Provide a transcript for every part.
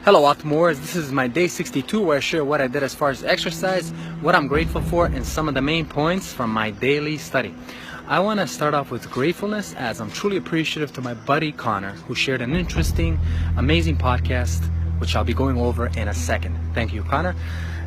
Hello Optimors, this is my day 62 where I share what I did as far as exercise, what I'm grateful for, and some of the main points from my daily study. I want to start off with gratefulness as I'm truly appreciative to my buddy Connor who shared an interesting, amazing podcast which I'll be going over in a second. Thank you, Connor.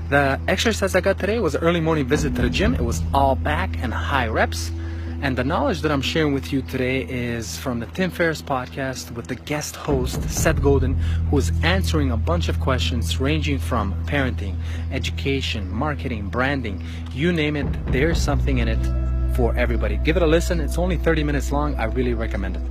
The exercise I got today was an early morning visit to the gym. It was all back and high reps. And the knowledge that I'm sharing with you today is from the Tim Ferriss podcast with the guest host, Seth Goden, who is answering a bunch of questions ranging from parenting, education, marketing, branding, you name it, there's something in it for everybody. Give it a listen. It's only 30 minutes long. I really recommend it.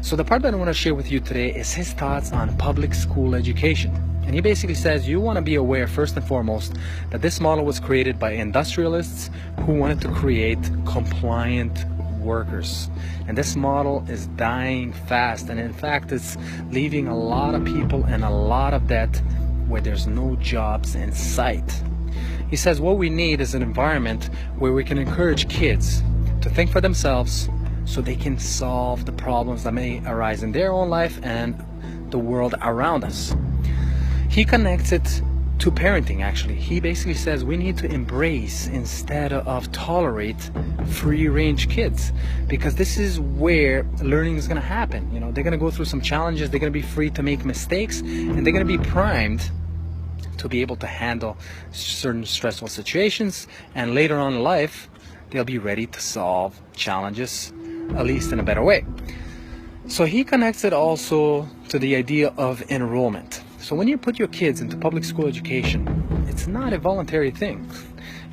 So the part that I want to share with you today is his thoughts on public school education. And he basically says you want to be aware first and foremost that this model was created by industrialists who wanted to create compliant workers. And this model is dying fast, and in fact it's leaving a lot of people in a lot of debt where there's no jobs in sight. He says what we need is an environment where we can encourage kids to think for themselves so they can solve the problems that may arise in their own life and the world around us. He connects it to parenting, actually. He basically says we need to embrace instead of tolerate free-range kids, because this is where learning is going to happen. You know, they're going to go through some challenges, they're going to be free to make mistakes, and they're going to be primed to be able to handle certain stressful situations, and later on in life they'll be ready to solve challenges, at least in a better way. So he connects it also to the idea of enrollment. So when you put your kids into public school education, it's not a voluntary thing.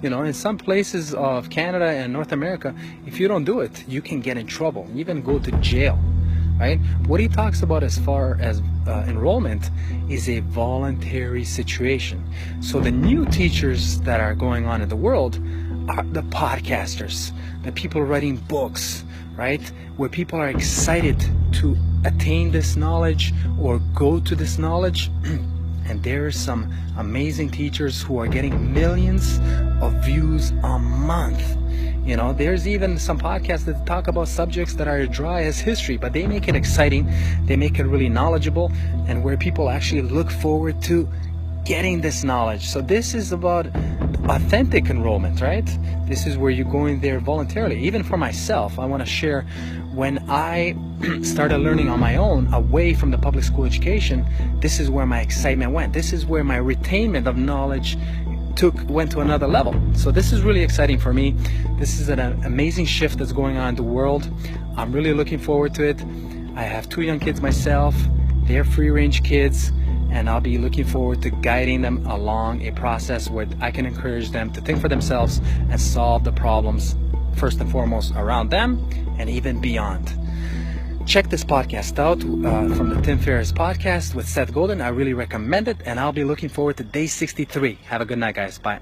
You know, in some places of Canada and North America, if you don't do it, you can get in trouble, even go to jail, right? What he talks about as far as enrollment is a voluntary situation. So the new teachers that are going on in the world are the podcasters, the people writing books, right? Where people are excited to attain this knowledge or go to this knowledge. And there are some amazing teachers who are getting millions of views a month. You know, there's even some podcasts that talk about subjects that are dry as history, but they make it exciting, they make it really knowledgeable, and where people actually look forward to getting this knowledge. So this is about authentic enrollment, right? This is where you're going there voluntarily. Even for myself, I want to share when I started learning on my own away from the public school education, this is where my excitement went. This is where my retainment of knowledge went to another level. So this is really exciting for me. This is an amazing shift that's going on in the world. I'm really looking forward to it. I have 2 young kids myself. They're free-range kids, and I'll be looking forward to guiding them along a process where I can encourage them to think for themselves and solve the problems first and foremost around them and even beyond. Check this podcast out from the Tim Ferriss podcast with Seth Goden. I really recommend it, and I'll be looking forward to day 63. Have a good night, guys. Bye.